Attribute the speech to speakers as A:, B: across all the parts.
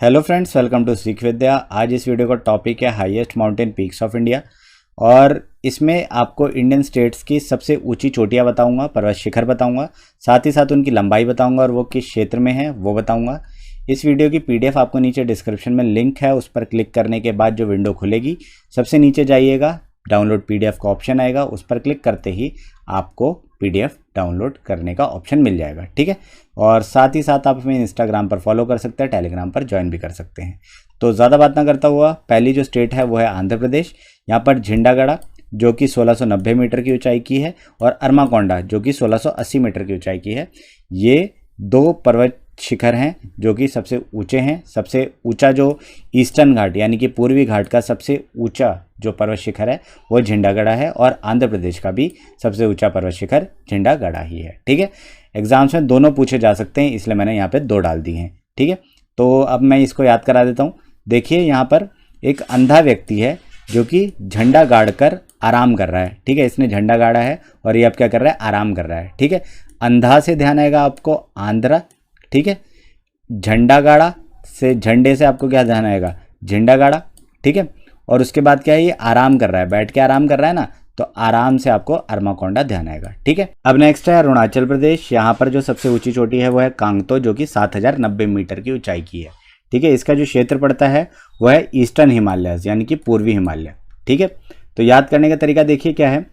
A: Hello friends, welcome to सीख विद्या। आज इस वीडियो का टॉपिक है highest mountain peaks of India और इसमें आपको इंडियन स्टेट्स की सबसे ऊंची चोटियां बताऊंगा, पर्वत शिखर बताऊंगा, साथ ही साथ उनकी लंबाई बताऊंगा और वो किस क्षेत्र में है वो बताऊंगा। इस वीडियो की पीडीएफ आपको नीचे डिस्क्रिप्शन में लिंक है, उस पर क्लिक करने के बाद जो विंडो खुलेगी सबसे नीचे जाइएगा, डाउनलोड पीडीएफ का ऑप्शन आएगा, उस पर क्लिक करते ही आपको पीडीएफ डाउनलोड करने का ऑप्शन मिल जाएगा। ठीक है, और साथ ही साथ आप हमें इंस्टाग्राम पर फॉलो कर सकते हैं, टेलीग्राम पर ज्वाइन भी कर सकते हैं। तो ज़्यादा बात ना करता हुआ पहली जो स्टेट है वो है आंध्र प्रदेश। यहाँ पर झंडागढ़ जो कि 1690 मीटर की ऊंचाई की है और अरमाकोंडा जो कि 1680 मीटर की ऊंचाई की है। ये दो पर्वत शिखर हैं जो कि सबसे ऊंचे हैं। सबसे ऊंचा जो ईस्टर्न घाट यानी कि पूर्वी घाट का सबसे ऊंचा जो पर्वत शिखर है वो झंडागढ़ है और आंध्र प्रदेश का भी सबसे ऊंचा पर्वत शिखर झंडागढ़ ही है। ठीक है, एग्जाम्स में दोनों पूछे जा सकते हैं, इसलिए मैंने यहाँ पे दो डाल दिए हैं। ठीक है, तो अब मैं इसको याद करा देता हूँ। देखिए, यहाँ पर एक अंधा व्यक्ति है जो कि झंडा गाड़ कर आराम कर रहा है। ठीक है, इसने झंडा गाड़ा है और ये अब क्या कर रहा है, आराम कर रहा है। ठीक है, अंधा से ध्यान आएगा आपको आंध्रा। ठीक है, झंडा गाड़ा से, झंडे से आपको क्या ध्यान आएगा, झंडा गाड़ा। ठीक है, और उसके बाद क्या है, ये आराम कर रहा है, बैठ के आराम कर रहा है ना, तो आराम से आपको अरमाकोंडा ध्यान आएगा। ठीक है, अब नेक्स्ट है अरुणाचल प्रदेश। यहाँ पर जो सबसे ऊंची चोटी है वो है कांगतो जो कि 7090 मीटर की ऊंचाई की है। ठीक है, इसका जो क्षेत्र पड़ता है वो है ईस्टर्न हिमालय यानी कि पूर्वी हिमालय। ठीक है, तो याद करने का तरीका देखिए क्या है,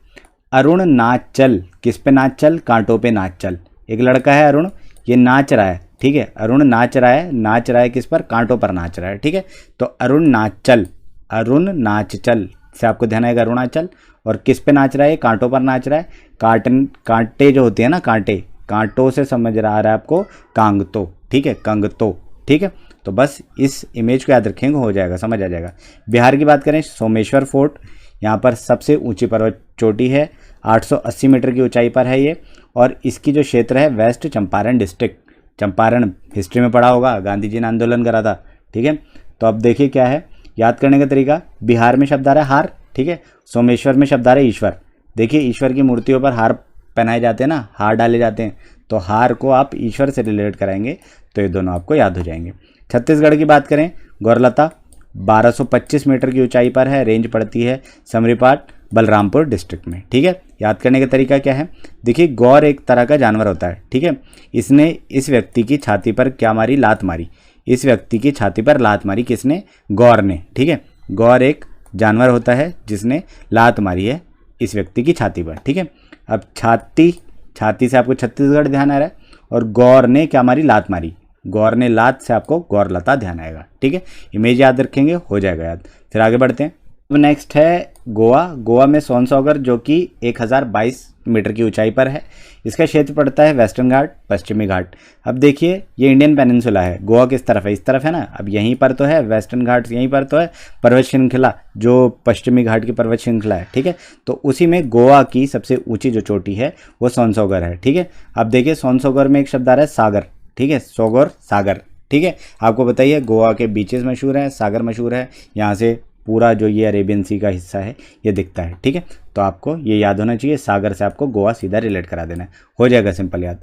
A: अरुण नाच चल, किस पे नाच चल, कांटों पे नाच चल। एक लड़का है अरुण, ये नाच रहा है। ठीक है, अरुण नाच रहा है किस पर, कांटों पर नाच रहा है। ठीक है, तो अरुण नाच चल, अरुण नाच चल से आपको ध्यान आएगा अरुणाचल। और किस पे नाच रहा है, कांटों पर नाच रहा है। कांटे जो होते हैं ना, कांटों से समझ रहा है आपको कांगतो। ठीक है, कंगतो। ठीक है, तो बस इस इमेज को याद रखेंगे, हो जाएगा, समझ आ जाएगा। बिहार की बात करें, सोमेश्वर फोर्ट यहाँ पर सबसे ऊंची पर्वत चोटी है, 880 मीटर की ऊंचाई पर है ये। और इसकी जो क्षेत्र है west Champaran district. Champaran history में पढ़ा होगा, गांधी जी ने आंदोलन करा था। ठीक है, तो अब देखिए क्या है, याद करने का तरीका, बिहार में शब्द आ रहा है हार। ठीक है, सोमेश्वर में शब्द आ रहा है ईश्वर। देखिए, ईश्वर की मूर्तियों पर हार पहनाए जाते हैं ना, हार डाले जाते हैं, तो हार को आप ईश्वर से रिलेट कराएंगे तो ये दोनों आपको याद हो जाएंगे। छत्तीसगढ़ की बात करें, गौरलता 1225 मीटर की ऊंचाई पर है, रेंज पड़ती है समरीपाट बलरामपुर डिस्ट्रिक्ट में। ठीक है, याद करने का तरीका क्या है, देखिए गौर एक तरह का जानवर होता है। ठीक है, इसने इस व्यक्ति की छाती पर क्या मारी, लात मारी। इस व्यक्ति की छाती पर लात मारी किसने, गौर ने। ठीक है, गौर एक जानवर होता है जिसने लात मारी है इस व्यक्ति की छाती पर। ठीक है, अब छाती से आपको छत्तीसगढ़ ध्यान आ रहा है और गौर ने क्या मारी, लात मारी। गौर ने लात से आपको गौरलता ध्यान आएगा। ठीक है, इमेज याद रखेंगे, हो जाएगा याद। फिर आगे बढ़ते हैं। अब नेक्स्ट है गोवा में सोनसागर जो कि 1022 मीटर की ऊंचाई पर है। इसका क्षेत्र पड़ता है वेस्टर्न घाट, पश्चिमी घाट। अब देखिए, ये इंडियन पेनिनसुला है, गोवा किस तरफ है, इस तरफ है ना। अब यहीं पर तो है वेस्टर्न घाट, यहीं पर तो है पर्वत श्रृंखला जो पश्चिमी घाट की पर्वत श्रृंखला है। ठीक है, तो उसी में गोवा की सबसे ऊंची जो चोटी है वो सोनसागर है। ठीक है, अब देखिए सोनसागर में एक शब्द आ रहा है सागर। ठीक है, सोगर सागर। ठीक है, आपको बताइए गोवा के बीचेस मशहूर हैं, सागर मशहूर है, यहाँ से पूरा जो ये अरेबियन सी का हिस्सा है ये दिखता है। ठीक है, तो आपको ये याद होना चाहिए, सागर से आपको गोवा सीधा रिलेट करा देना है, हो जाएगा सिंपल याद।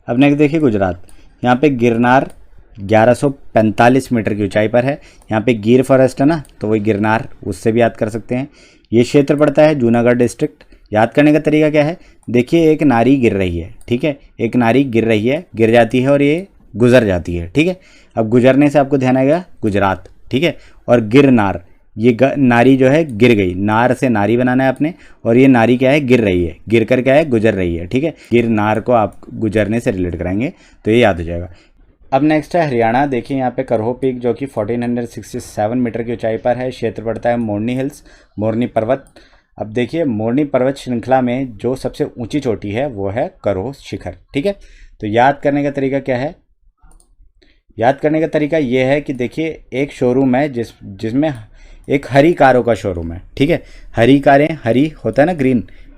A: अब नेक्स्ट देखिए गुजरात। यहाँ पे गिरनार 1145 मीटर की ऊंचाई पर है। यहाँ पे गिर फॉरेस्ट है ना, तो वही गिरनार, उससे भी याद कर सकते हैं। ये क्षेत्र पड़ता है जूनागढ़ डिस्ट्रिक्ट। याद करने का तरीका क्या है, देखिए एक नारी गिर रही है। ठीक है, एक नारी गिर रही है, गिर जाती है और ये गुजर जाती है। ठीक है, अब गुजरने से आपको ध्यान आएगा गुजरात। ठीक है, और गिरनार, ये नारी जो है गिर गई, नार से नारी बनाना है आपने, और ये नारी क्या है, गिर रही है, गिर कर क्या है, गुजर रही है। ठीक है, गिर नार को आप गुजरने से रिलेट कराएंगे तो ये याद हो जाएगा। अब नेक्स्ट है हरियाणा। देखिए यहाँ पे करहो पीक जो कि 1467 मीटर की ऊंचाई पर है। क्षेत्र पड़ता है मोरनी हिल्स, मोरनी पर्वत। अब देखिए, मोरनी पर्वत श्रृंखला में जो सबसे ऊंची चोटी है वो है करहो शिखर। ठीक है, तो याद करने का तरीका क्या है, याद करने का तरीका ये है कि देखिए एक शोरूम है जिसमें एक हरी कारों का शोरूम है। ठीक है, हरी कारें, हरी होता है ना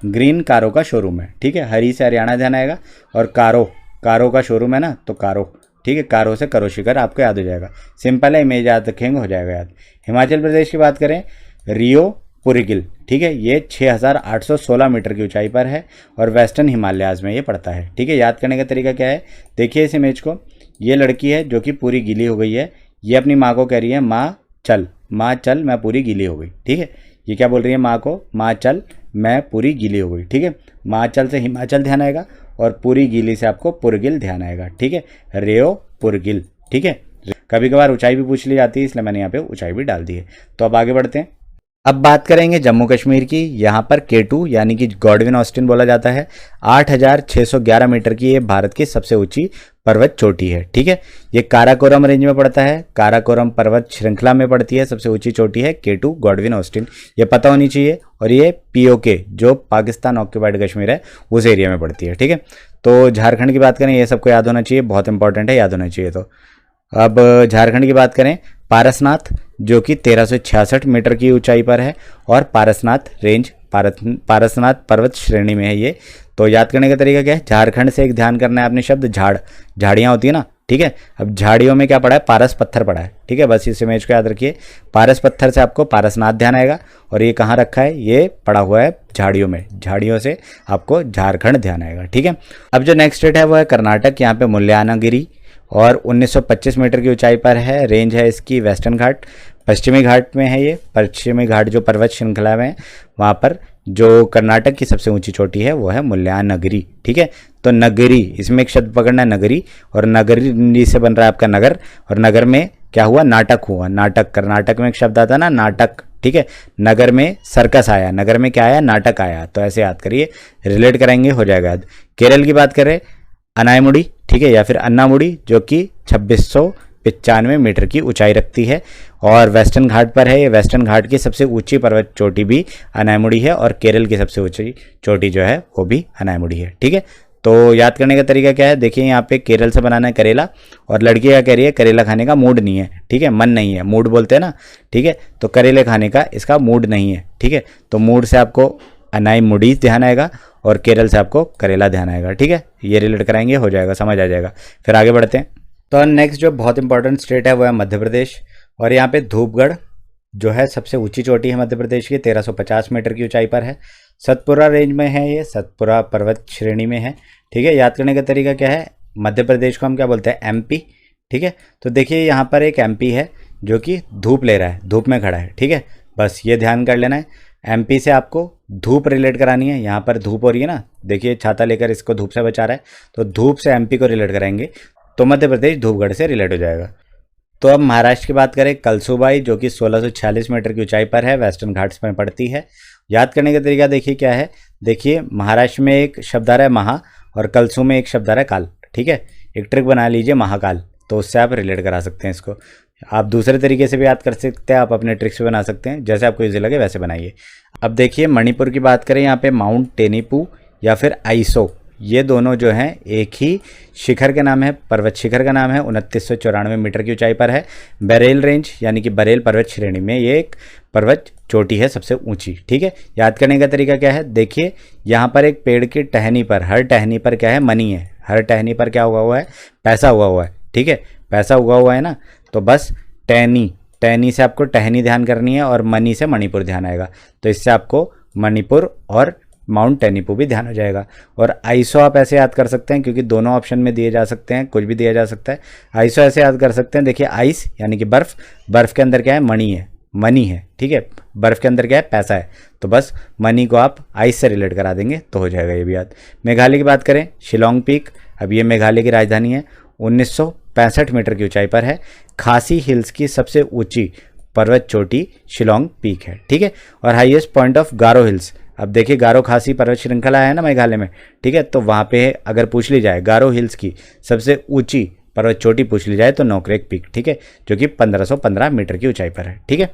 A: ग्रीन कारों का शोरूम है। ठीक है, हरी से हरियाणा ध्यान आएगा और कारों का शोरूम है ना, तो कारो। ठीक है, कारों से करो शिखर आपको याद हो जाएगा, सिंपल है, इमेज याद रखेंगे, हो जाएगा याद। हिमाचल प्रदेश की बात करें, रियो पुरिगिल। ठीक है, ये 6816 मीटर की ऊंचाई पर है और वेस्टर्न हिमालयाज में ये पड़ता है। ठीक है, याद करने का तरीका क्या है, देखिए इस इमेज को, ये लड़की है जो कि पूरी गीली हो गई है, ये अपनी माँ को कह रही है माँ चल मैं पूरी गीली हो गई, ठीक है। ये क्या बोल रही है माँ को, माँ चल मैं पूरी गीली हो गई, ठीक है। माँ चल से हिमाचल ध्यान आएगा और पूरी गीली से आपको पुरगिल ध्यान आएगा, ठीक है। रेओ पुरगिल, ठीक है। कभी कभार ऊंचाई भी पूछ ली जाती है, इसलिए मैंने यहाँ पे ऊंचाई भी डाल दी है। तो अब आगे बढ़ते हैं। अब बात करेंगे जम्मू कश्मीर की। यहाँ पर K2 यानी कि गॉडविन ऑस्टिन बोला जाता है। 8,611 मीटर की ये भारत की सबसे ऊंची पर्वत चोटी है, ठीक है। ये काराकोरम रेंज में पड़ता है, काराकोरम पर्वत श्रृंखला में पड़ती है। सबसे ऊंची चोटी है K2 गॉडविन ऑस्टिन, ये पता होनी चाहिए। और ये POK जो पाकिस्तान ऑक्यूपाइड कश्मीर है उस एरिया में पड़ती है, ठीक है। तो झारखंड की बात करें, ये सबको याद होना चाहिए, बहुत इंपॉर्टेंट है, याद होना चाहिए। तो अब झारखंड की बात करें, पारसनाथ जो कि 1366 मीटर की ऊंचाई पर है और पारसनाथ रेंज पारसनाथ पर्वत श्रेणी में है ये। तो याद करने का तरीका क्या है, झारखंड से एक ध्यान करना है आपने शब्द झाड़ियाँ होती है ना, ठीक है। अब झाड़ियों में क्या पड़ा है, पारस पत्थर पड़ा है, ठीक है। बस इस इमेज को याद रखिए, पारस पत्थर से आपको पारसनाथ ध्यान आएगा। और ये कहाँ रखा है, ये पड़ा हुआ है झाड़ियों में, झाड़ियों से आपको झारखंड ध्यान आएगा, ठीक है। अब जो नेक्स्ट स्टेट है वो है कर्नाटक। यहाँ पे मुल्यानागिरी और 1925 मीटर की ऊंचाई पर है। रेंज है इसकी वेस्टर्न घाट, पश्चिमी घाट में है ये। पश्चिमी घाट जो पर्वत श्रृंखला में है वहाँ पर जो कर्नाटक की सबसे ऊंची चोटी है वो है मुल्यानगिरी, ठीक है। तो नगरी, इसमें एक शब्द पकड़ना है नगरी, और नगरी से बन रहा है आपका नगर, और नगर में क्या हुआ, नाटक हुआ। नाटक, कर्नाटक में एक शब्द आता है ना नाटक, ठीक है। नगर में सर्कस आया, नगर में क्या आया, नाटक आया। तो ऐसे याद करिए, रिलेट कराएंगे हो जाएगा याद। केरल की बात करें, अनायमुड़ी, ठीक है, या फिर अन्नामुड़ी जो कि 2695 मीटर की ऊंचाई रखती है और वेस्टर्न घाट पर है। ये वेस्टर्न घाट की सबसे ऊंची पर्वत चोटी भी अनायमुड़ी है और केरल की सबसे ऊंची चोटी जो है वो भी अनायमुड़ी है, ठीक है। तो याद करने का तरीका क्या है, देखिए यहाँ पे केरल से बनाना है करेला, और लड़की क्या कह रही है, करेला खाने का मूड नहीं है, ठीक है, मन नहीं है, मूड बोलते हैं ना, ठीक है। तो करेले खाने का इसका मूड नहीं है, ठीक है। तो मूड से आपको अनायमुड़ी ध्यान आएगा और केरल से आपको करेला ध्यान आएगा, ठीक है। ये रिलेट कराएंगे हो जाएगा, समझ आ जाएगा। फिर आगे बढ़ते हैं। तो नेक्स्ट जो बहुत इंपॉर्टेंट स्टेट है वो है मध्य प्रदेश, और यहाँ पे धूपगढ़ जो है सबसे ऊंची चोटी है मध्य प्रदेश की, 1350 मीटर की ऊंचाई पर है। सतपुरा रेंज में है ये, सतपुरा पर्वत श्रेणी में है, ठीक है। याद करने का तरीका क्या है, मध्य प्रदेश को हम क्या बोलते हैं, MP, ठीक है। तो देखिए यहाँ पर एक MP है जो कि धूप ले रहा है, धूप में खड़ा है, ठीक है। बस ये ध्यान कर लेना है, MP से आपको धूप रिलेट करानी है। यहाँ पर धूप हो रही है ना, देखिए छाता लेकर इसको धूप से बचा रहा है, तो धूप से MP को रिलेट कराएंगे तो मध्य प्रदेश धूपगढ़ से रिलेट हो जाएगा। तो अब महाराष्ट्र की बात करें, कलसूबाई जो कि 1646 मीटर की ऊंचाई पर है, वेस्टर्न घाट्स में पड़ती है। याद करने का तरीका देखिए क्या है, देखिए महाराष्ट्र में एक शब्द आ रहा है महा और कलसू में एक शब्द आ रहा है काल, ठीक है। एक ट्रिक बना लीजिए महाकाल, तो उससे आप रिलेट करा सकते हैं इसको। आप दूसरे तरीके से भी याद कर सकते हैं, आप अपने ट्रिक्स से बना सकते हैं, जैसे आपको इजी लगे वैसे बनाइए। अब देखिए मणिपुर की बात करें, यहाँ पे माउंट टेनीपू या फिर आइसो, ये दोनों जो हैं एक ही शिखर के नाम है, पर्वत शिखर का नाम है, 2994 मीटर की ऊंचाई पर है। बरेल रेंज यानी कि बरेल पर्वत श्रेणी में ये एक पर्वत चोटी है सबसे ऊंची, ठीक है। याद करने का तरीका क्या है, देखिए यहाँ पर एक पेड़ की टहनी पर, हर टहनी पर क्या है, मनी है, हर टहनी पर क्या हुआ हुआ है, पैसा हुआ है, ठीक है। पैसा हुआ है ना, तो बस टहनी से आपको टहनी ध्यान करनी है और मनी से मणिपुर ध्यान आएगा, तो इससे आपको मणिपुर और माउंट टेनीपू भी ध्यान हो जाएगा। और आइसो आप ऐसे याद कर सकते हैं, क्योंकि दोनों ऑप्शन में दिए जा सकते हैं, कुछ भी दिया जा सकता है। आइसो ऐसे याद कर सकते हैं, देखिए आइस यानी कि बर्फ, बर्फ के अंदर क्या है, मनी है, ठीक है। बर्फ के अंदर क्या है, पैसा है, तो बस मनी को आप आइस से रिलेट करा देंगे तो हो जाएगा ये भी याद। मेघालय की बात करें, शिलोंग पीक, अब ये मेघालय की राजधानी है, 1965 मीटर की ऊंचाई पर है। खासी हिल्स की सबसे ऊंची पर्वत चोटी शिलोंग पीक है, ठीक है। और highest point of Garo hills, अब देखिए गारो खासी पर्वत श्रृंखला है ना मेघालय में, ठीक है। तो वहाँ पे अगर पूछ ली जाए गारो हिल्स की सबसे ऊंची पर्वत चोटी पूछ ली जाए तो नोकरेक पीक, ठीक है, जो कि 1515 मीटर की ऊंचाई पर है, ठीक है।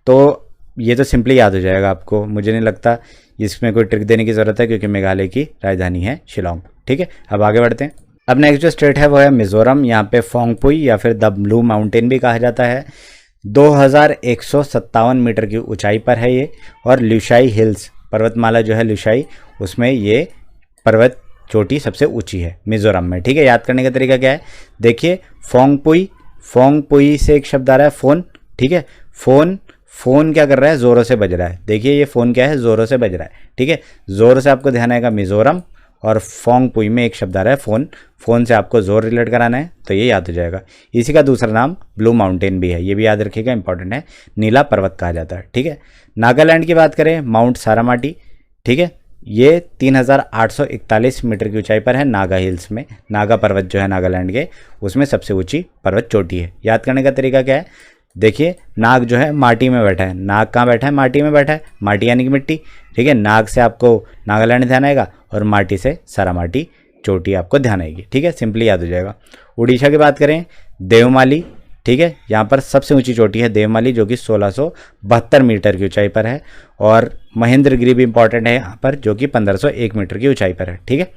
A: तो ये तो सिंपली याद हो जाएगा आपको, मुझे नहीं लगता इसमें कोई ट्रिक देने की ज़रूरत है, क्योंकि मेघालय की राजधानी है शिलोंग, ठीक है। अब आगे बढ़ते हैं। अब नेक्स्ट जो स्टेट है वो है मिजोरम, यहाँ पे फोंगपुई या फिर द ब्लू माउंटेन भी कहा जाता है। 2157 मीटर की ऊंचाई पर है ये, और ल्यूशाई हिल्स पर्वतमाला जो है ल्यूशाई, उसमें ये पर्वत चोटी सबसे ऊंची है मिजोरम में, ठीक है। याद करने का तरीका क्या है, देखिए फोंगपुई से एक शब्द आ रहा है फोन, ठीक है। फोन क्या कर रहा है, जोरों से बज रहा है, देखिए ये फोन क्या है, जोरों से बज रहा है, ठीक है। जोर से आपको ध्यान आएगा मिजोरम, और फोंगपुई में एक शब्द आ रहा है फोन, फोन से आपको जोर रिलेट कराना है तो ये याद हो जाएगा। इसी का दूसरा नाम ब्लू माउंटेन भी है, ये भी याद रखिएगा, इंपॉर्टेंट है, नीला पर्वत कहा जाता है। ठीक है, नागालैंड की बात करें, माउंट सारामाटी, ठीक है, ये 3841 मीटर की ऊंचाई पर है, नागा हिल्स में। नागा पर्वत जो है नागालैंड के, उसमें सबसे ऊंची पर्वत चोटी है। याद करने का तरीका क्या है, देखिए नाग जो है माटी में बैठा है, नाग कहाँ बैठा है, माटी में बैठा है, माटी यानी कि मिट्टी। ठीक है, नाग से आपको नागालैंड ध्यान आएगा और माटी से सारामाटी चोटी आपको ध्यान आएगी। ठीक है, सिंपली याद हो जाएगा। उड़ीसा की बात करें, देवमाली, ठीक है, यहाँ पर सबसे ऊंची चोटी है देवमाली जो कि 1672 मीटर की ऊंचाई पर है। और महेंद्रगिरी भी इंपॉर्टेंट है यहाँ पर, जो कि 1501 मीटर की ऊंचाई पर है। ठीक है,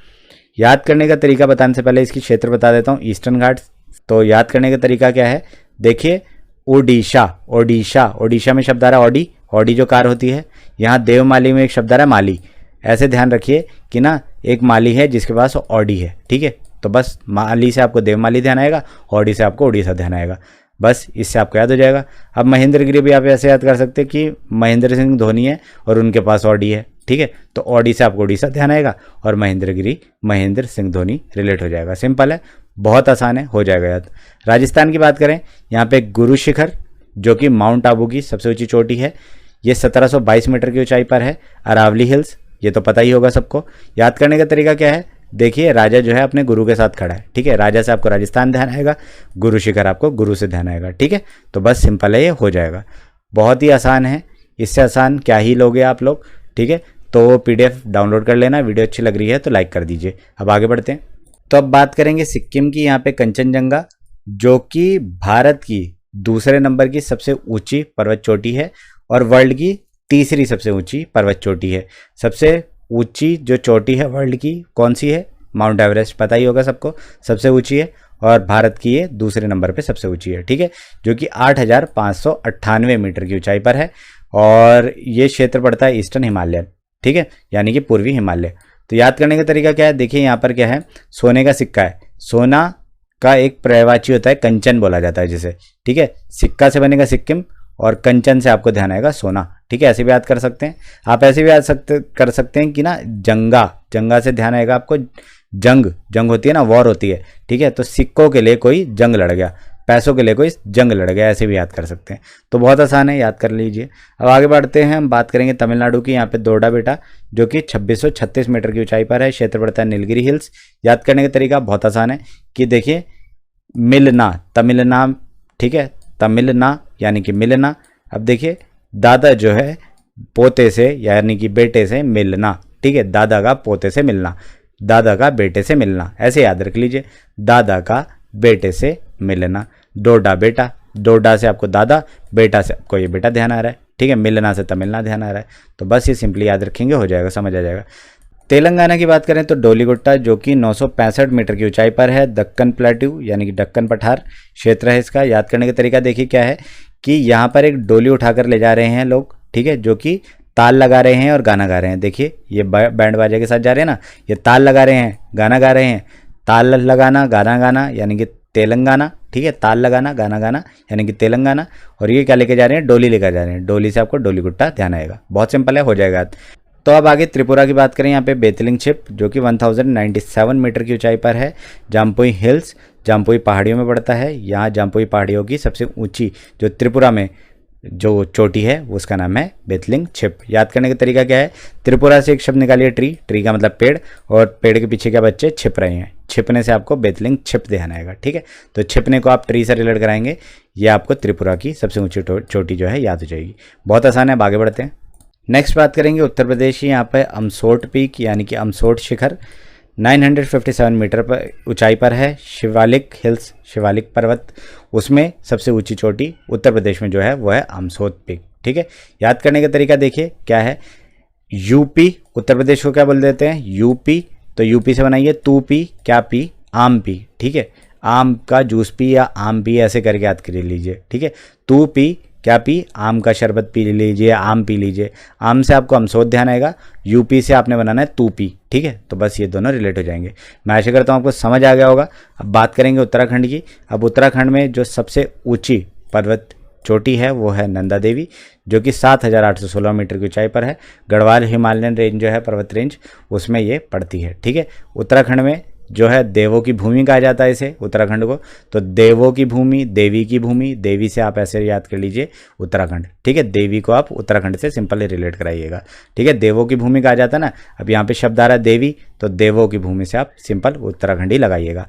A: याद करने का तरीका बताने से पहले इसकी क्षेत्र बता देता हूँ, ईस्टर्न घाट्स। तो याद करने का तरीका क्या है, देखिए ओडिशा, ओडिशा, ओडिशा में शब्द आ रहा है ऑडी, ऑडी जो कार होती है। यहाँ देवमाली में एक शब्द आ रहा है माली। ऐसे ध्यान रखिए कि ना एक माली है जिसके पास ऑडी है। ठीक है, तो बस माली से आपको देवमाली ध्यान आएगा, ऑडी से आपको उड़ीसा ध्यान आएगा, बस इससे आपको याद हो जाएगा। अब महेंद्रगिरी भी आप ऐसे याद कर सकते हैं कि महेंद्र सिंह धोनी है और उनके पास ऑडी है। ठीक है, तो ऑडी से आपको उड़ीसा ध्यान आएगा और महेंद्रगिरी महेंद्र सिंह धोनी रिलेट हो जाएगा। सिंपल है, बहुत आसान है, हो जाएगा याद। राजस्थान की बात करें, यहाँ पे गुरु शिखर जो कि माउंट आबू की सबसे ऊंची चोटी है, ये 1722 मीटर की ऊंचाई पर है। अरावली हिल्स, ये तो पता ही होगा सबको। याद करने का तरीका क्या है, देखिए राजा जो है अपने गुरु के साथ खड़ा है। ठीक है, राजा से आपको राजस्थान ध्यान आएगा, गुरु शिखर आपको गुरु से ध्यान आएगा। ठीक है, तो बस सिंपल है, ये हो जाएगा, बहुत ही आसान है, इससे आसान क्या ही लोगे आप लोग। ठीक है, तो PDF डाउनलोड कर लेना, वीडियो अच्छी लग रही है तो लाइक कर दीजिए। अब आगे बढ़ते हैं, तो अब बात करेंगे सिक्किम की। यहाँ पे कंचनजंगा जो कि भारत की दूसरे नंबर की सबसे ऊंची पर्वत चोटी है और वर्ल्ड की तीसरी सबसे ऊंची पर्वत चोटी है। सबसे ऊंची जो चोटी है वर्ल्ड की कौन सी है, माउंट एवरेस्ट, पता ही होगा सबको, सबसे ऊंची है और भारत की ये दूसरे नंबर पे सबसे ऊंची है। ठीक है, जो कि 8598 मीटर की ऊंचाई पर है और ये क्षेत्र पड़ता है ईस्टर्न हिमालय। ठीक है, यानी कि पूर्वी हिमालय। तो याद करने का तरीका क्या है, देखिए यहाँ पर क्या है, सोने का सिक्का है, सोना का एक पर्यायवाची होता है कंचन बोला जाता है जिसे। ठीक है, सिक्का से बनेगा सिक्किम और कंचन से आपको ध्यान आएगा सोना। ठीक है, ऐसे भी याद कर सकते हैं आप, ऐसे भी याद कर सकते हैं कि ना जंगा, जंगा से ध्यान आएगा आपको, जंग, जंग होती है ना, वॉर होती है। ठीक है, तो सिक्कों के लिए कोई जंग लड़ गया, पैसों के लिए कोई जंग लड़ गया, ऐसे भी याद कर सकते हैं। तो बहुत आसान है, याद कर लीजिए। अब आगे बढ़ते हैं, हम बात करेंगे तमिलनाडु की। यहाँ पे दोरडा बेटा जो कि 2636 मीटर की ऊंचाई पर है, क्षेत्र पड़ता है नीलगिरी हिल्स। याद करने का तरीका बहुत आसान है कि देखिए मिलना, तमिलना, ठीक है, तमिलना यानी कि मिलना। अब देखिए दादा जो है पोते से यानी कि बेटे से मिलना। ठीक है, दादा का पोते से मिलना, दादा का बेटे से मिलना, ऐसे याद रख लीजिए, दादा का बेटे से मिलना। डोडा बेटा, डोडा से आपको दादा, बेटा से आपको ये बेटा ध्यान आ रहा है। ठीक है, मिलना से तमिलना ध्यान आ रहा है। तो बस ये सिंपली याद रखेंगे, हो जाएगा, समझ आ जाएगा। तेलंगाना की बात करें तो डोलीगुट्टा जो कि 965 मीटर की ऊंचाई पर है, दक्कन प्लेट्यू यानी कि दक्कन पठार क्षेत्र है इसका। याद करने का तरीका देखिए क्या है कि यहाँ पर एक डोली उठाकर ले जा रहे हैं लोग। ठीक है, जो कि ताल लगा रहे हैं और गाना गा रहे हैं। देखिए ये बैंड बाजा के साथ जा रहे हैं ना, ये ताल लगा रहे हैं, गाना गा रहे हैं। ताल लगाना, गाना गाना यानी कि तेलंगाना। ठीक है, ताल लगाना, गाना गाना यानी कि तेलंगाना। और ये क्या लेके जा रहे हैं, डोली लेकर जा रहे हैं, डोली से आपको डोलीगुट्टा ध्यान आएगा। बहुत सिंपल है, हो जाएगा। तो अब आगे त्रिपुरा की बात करें, यहाँ पे बेतलिंग छिप जो कि 1097 मीटर की ऊंचाई पर है। जाम्पुई हिल्स, जाम्पुई पहाड़ियों में पड़ता है। यहाँ जाम्पुई पहाड़ियों की सबसे ऊंची जो त्रिपुरा में जो चोटी है उसका नाम है बेतलिंग छिप। याद करने का तरीका क्या है, त्रिपुरा से एक शब्द निकालिए ट्री, ट्री का मतलब पेड़, और पेड़ के पीछे क्या बच्चे छिप रहे हैं, छिपने से आपको बेतलिंग छिप ध्यान आएगा। ठीक है, तो छिपने को आप ट्री से रिलेट कराएंगे, ये आपको त्रिपुरा की सबसे ऊंची चोटी जो है याद हो जाएगी। बहुत आसान है, अब आगे बढ़ते हैं। नेक्स्ट बात करेंगे उत्तर प्रदेश की। यहाँ पर अमसोट पीक यानी कि अमसोट शिखर 957 मीटर पर ऊंचाई पर है। शिवालिक हिल्स, शिवालिक पर्वत, उसमें सबसे ऊंची चोटी उत्तर प्रदेश में जो है वो है अमसोट पीक। ठीक है, याद करने का तरीका देखिए क्या है, यूपी, उत्तर प्रदेश को क्या बोल देते हैं, यूपी, तो यूपी से बनाइए तू पी, क्या पी, आम पी। ठीक है, आम का जूस पी या आम पी, ऐसे करके याद कर लीजिए। ठीक है, तू पी, क्या पी, आम का शरबत पी लीजिए, आम पी लीजिए। आम से आपको अमसोट ध्यान आएगा, यूपी से आपने बनाना है तूपी। ठीक है, तो बस ये दोनों रिलेट हो जाएंगे। मैं आशा करता हूँ आपको समझ आ गया होगा। अब बात करेंगे उत्तराखंड की। अब उत्तराखंड में जो सबसे ऊंची पर्वत चोटी है वो है नंदा देवी, जो कि 7,816 मीटर की ऊंचाई पर है। गढ़वाल हिमालयन रेंज जो है पर्वत रेंज, उसमें ये पड़ती है। ठीक है, उत्तराखंड में जो है देवों की भूमि कहा जाता है इसे, उत्तराखंड को। तो देवों की भूमि, देवी की भूमि, देवी से आप ऐसे याद कर लीजिए उत्तराखंड। ठीक है, देवी को आप उत्तराखंड से सिंपली रिलेट कराइएगा। ठीक है, देवों की भूमि कहा जाता है ना, अब यहाँ पे शब्द आ रहा है देवी, तो देवों की भूमि से आप सिंपल उत्तराखंड ही लगाइएगा।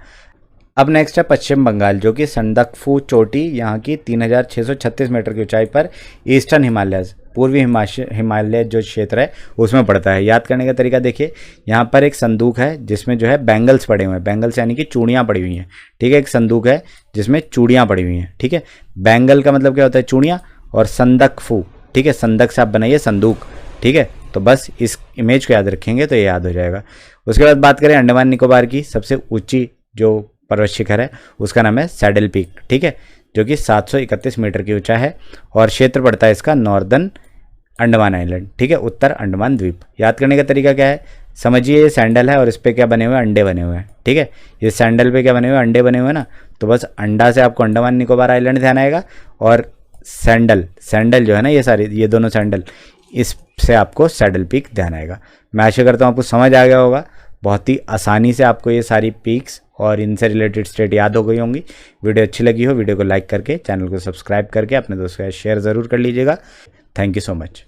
A: अब नेक्स्ट है पश्चिम बंगाल, जो कि संदकफू चोटी यहाँ की 3,636 मीटर की ऊंचाई पर ईस्टर्न हिमालय, पूर्वी हिमालय जो क्षेत्र है उसमें पड़ता है। याद करने का तरीका देखिए, यहाँ पर एक संदूक है जिसमें जो है बैंगल्स पड़े हुए हैं, बैंगल्स यानी कि चूड़ियाँ पड़ी हुई हैं। ठीक है, एक संदूक है जिसमें चूड़ियाँ पड़ी हुई हैं। ठीक है, बैंगल का मतलब क्या होता है, चूड़ियाँ, और संदकफू, ठीक है, संदक से आप बनाइए संदूक। ठीक है, तो बस इस इमेज को याद रखेंगे तो ये याद हो जाएगा। उसके बाद बात करें अंडमान निकोबार की, सबसे ऊंची जो पर्वत शिखर है उसका नाम है सैडल पीक। ठीक है, जो कि 731 मीटर की ऊंचाई है, और क्षेत्र पड़ता है इसका नॉर्दर्न अंडमान आइलैंड। ठीक है, उत्तर अंडमान द्वीप। याद करने का तरीका क्या है, समझिए ये सैंडल है और इस पर क्या बने हुए हैं, अंडे बने हुए हैं। ठीक है, ये सैंडल पे क्या बने हुए हैं, अंडे बने हुए हैं ना, तो बस अंडा से आपको अंडमान निकोबार आइलैंड ध्यान आएगा, और सैंडल, सैंडल जो है ना, ये सारी, ये दोनों सैंडल, इससे आपको सैडल पीक ध्यान आएगा। मैं आशा करता हूँ आपको समझ आ गया होगा। बहुत ही आसानी से आपको ये सारी पीक्स और इनसे रिलेटेड स्टेट याद हो गई होंगी। वीडियो अच्छी लगी हो, वीडियो को लाइक करके, चैनल को सब्सक्राइब करके अपने दोस्तों के साथ शेयर ज़रूर कर लीजिएगा। Thank you so much.